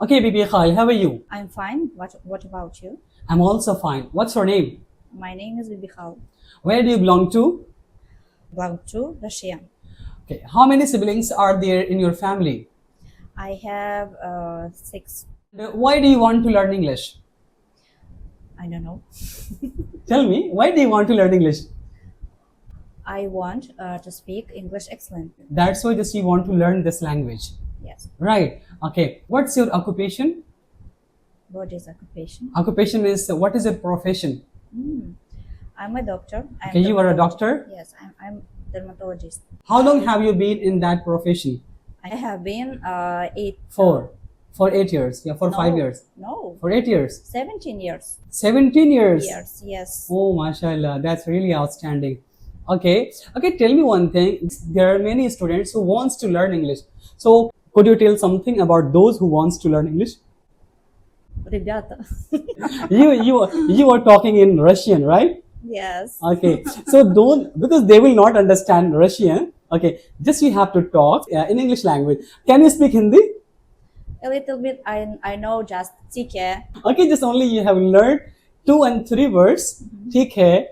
Okay, Bibi Khal, how are you? I'm fine. What about you? I'm also fine. What's your name? My name is Bibi Khal. Where do you belong to? Belong to Russia. Okay, how many siblings are there in your family? I have 6. Why do you want to learn English? I don't know. Tell me, why do you want to learn English? I want to speak English excellent. That's why just you want to learn this language. Yes. Right. Okay. What's your occupation? What is occupation? Occupation is what is your profession? I'm a doctor. I'm Okay, you are a dermatologist. doctor. Yes, I'm dermatologist. How long have you been in that profession? I have been 8. For 8 years. Yeah, for 5 years. No. For 8 years. 17 years. 17 years. Years. Yes. Oh, mashallah, that's really outstanding. Okay, tell me one thing. There are many students who wants to learn English. So, could you tell something about those who wants to learn English? Ребята. You are talking in Russian, right? Yes. Okay, so don't, because they will not understand Russian. Okay, just you have to talk in English language. Can you speak Hindi? A little bit. I know just Tike, Okay, just only you have learned 2 and 3 words. ठीक है.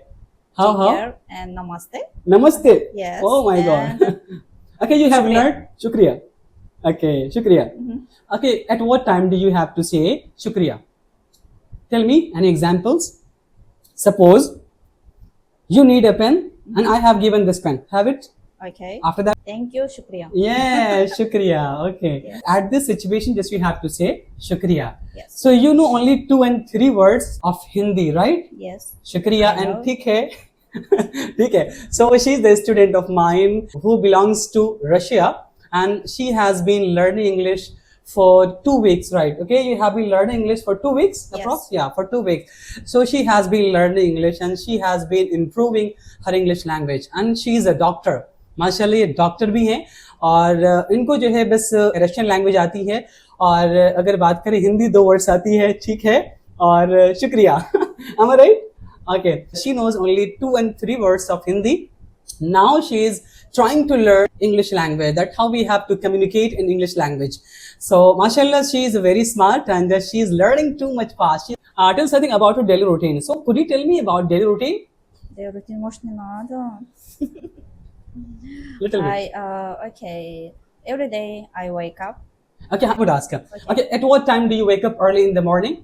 How? Tike, and Namaste. Namaste. Yes. Oh my God. and Okay, you have Shukriya. learned Shukriya. Okay, Shukriya. Okay, at what time do you have to say Shukriya? Tell me any examples. Suppose you need a pen and I have given this pen. Have it. Okay. After that, Thank you, Shukriya. yeah, Shukriya. Okay. Yes. At this situation, just you have to say Shukriya. Yes. So you know only 2 and 3 words of Hindi, right? Yes. Shukriya I know. and ठीक है. ठीक है. So she is the student of mine who belongs to Russia and she has been learning English for 2 weeks, right? Okay, you have been learning English for 2 weeks, Yes. approx? Yeah, for 2 weeks. So she has been learning English and she has been improving her English language and she is a doctor. माशाल्लाह ये doctor भी हैं और इनको जो है बस Russian language आती है और अगर बात करें हिंदी 2 वर्ड्स आती है ठीक है और शुक्रिया am I right? Okay, she knows only 2 and 3 words of Hindi. Now she is trying to learn English language. That's how we have to communicate in English language. So mashallah, she is very smart and she is learning too much fast. Tell something about her daily routine. So could you tell me about daily routine? The routine может не надо. Little bit. Okay. Every day I wake up. Okay, I would ask her. Okay, at what time do you wake up early in the morning?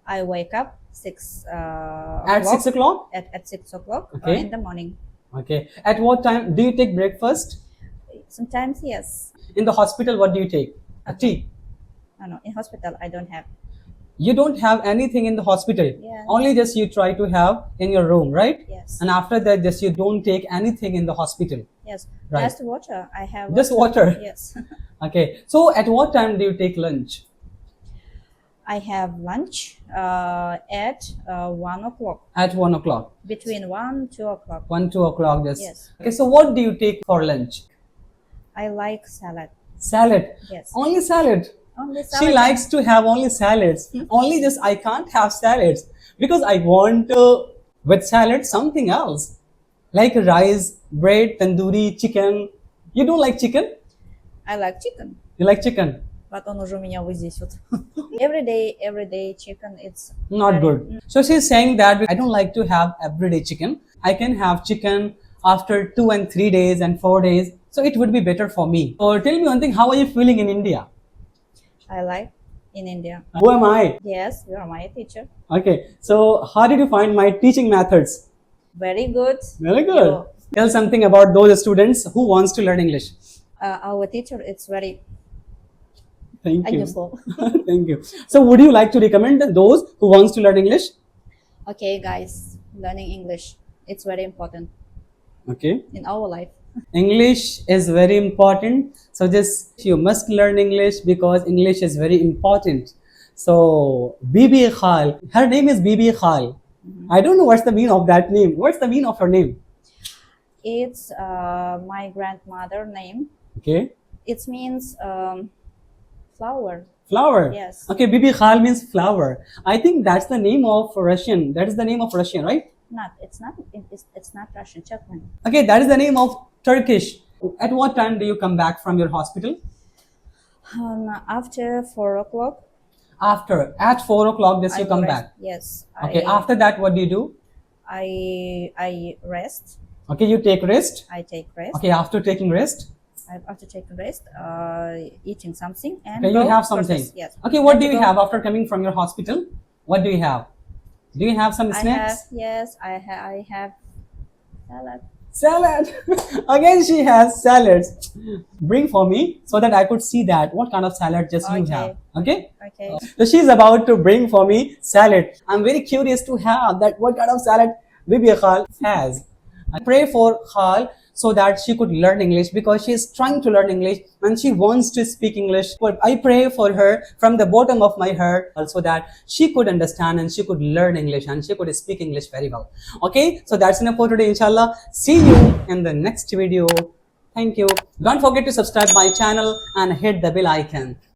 I wake up 6 At 6 o'clock? At 6 o'clock Okay. in the morning. Okay. At what time do you take breakfast? Sometimes yes. In the hospital, what do you take? A tea. No, in hospital I don't have. You don't have anything in the hospital. Yeah. Only just you try to have in your room, right? Yes. And after that, just you don't take anything in the hospital. Yes. Right. Just water. I have Just water. Yes. Okay. So at what time do you take lunch? I have lunch at 1 o'clock. At 1 o'clock. Between 1-2 o'clock. 1, 2 o'clock just. Yes. Okay. So what do you take for lunch? I like salad. Salad. Yes. Only salad. Only salad. She likes to have only salads. Only just I can't have salads because I want with salad something else like rice, bread, tandoori, chicken. You don't like chicken? I like chicken. You like chicken? But он уже у меня вот здесь вот. Every day chicken, it's Not very- good. So she's saying that I don't like to have everyday chicken. I can have chicken after 2 and 3 days and 4 days. So it would be better for me. So tell me one thing, how are you feeling in India? I like in India. Who am I? Yes, you are my teacher. Okay, so how did you find my teaching methods? Very good. Very good. You- Tell something about those students who wants to learn English. Our teacher, it's very Thank you. useful. Thank you. So would you like to recommend those who wants to learn English? Okay, guys, learning English, it's very important Okay. in our life. English is very important. So just you must learn English because English is very important. So Bibi Khal, her name is Bibi Khal. I don't know what's the meaning of that name. What's the meaning of her name? It's my grandmother name. Okay. It means flower. Flower. Yes. Okay, Bibi Khal means flower. I think that's the name of Russian. That is the name of Russian, right? It's not Russian. Checkman. Okay, that is the name of Turkish. At what time do you come back from your hospital? After 4 o'clock, After at 4 o'clock, this I you come rest. back. Yes. Okay. After that, what do you do? I rest. Okay, you take rest. I take rest. Okay, after taking rest, After taking rest, eating something and okay, go you have process. something. Yes. Okay, what And do to you go- have after coming from your hospital? What do you have? Do you have some I have snacks? yes. I have salad. Salad. Again, she has salads. Bring for me so that I could see that what kind of salad just you Okay. have. Okay. Okay. So she's about to bring for me salad. I'm very curious to have that what kind of salad Bibi Khal has. I pray for Khal so that she could learn English because she is trying to learn English and she wants to speak English. But I pray for her from the bottom of my heart so that she could understand and she could learn English and she could speak English very well. Okay, so that's enough for today, inshallah. See you in the next video. Thank you. Don't forget to subscribe my channel and hit the bell icon.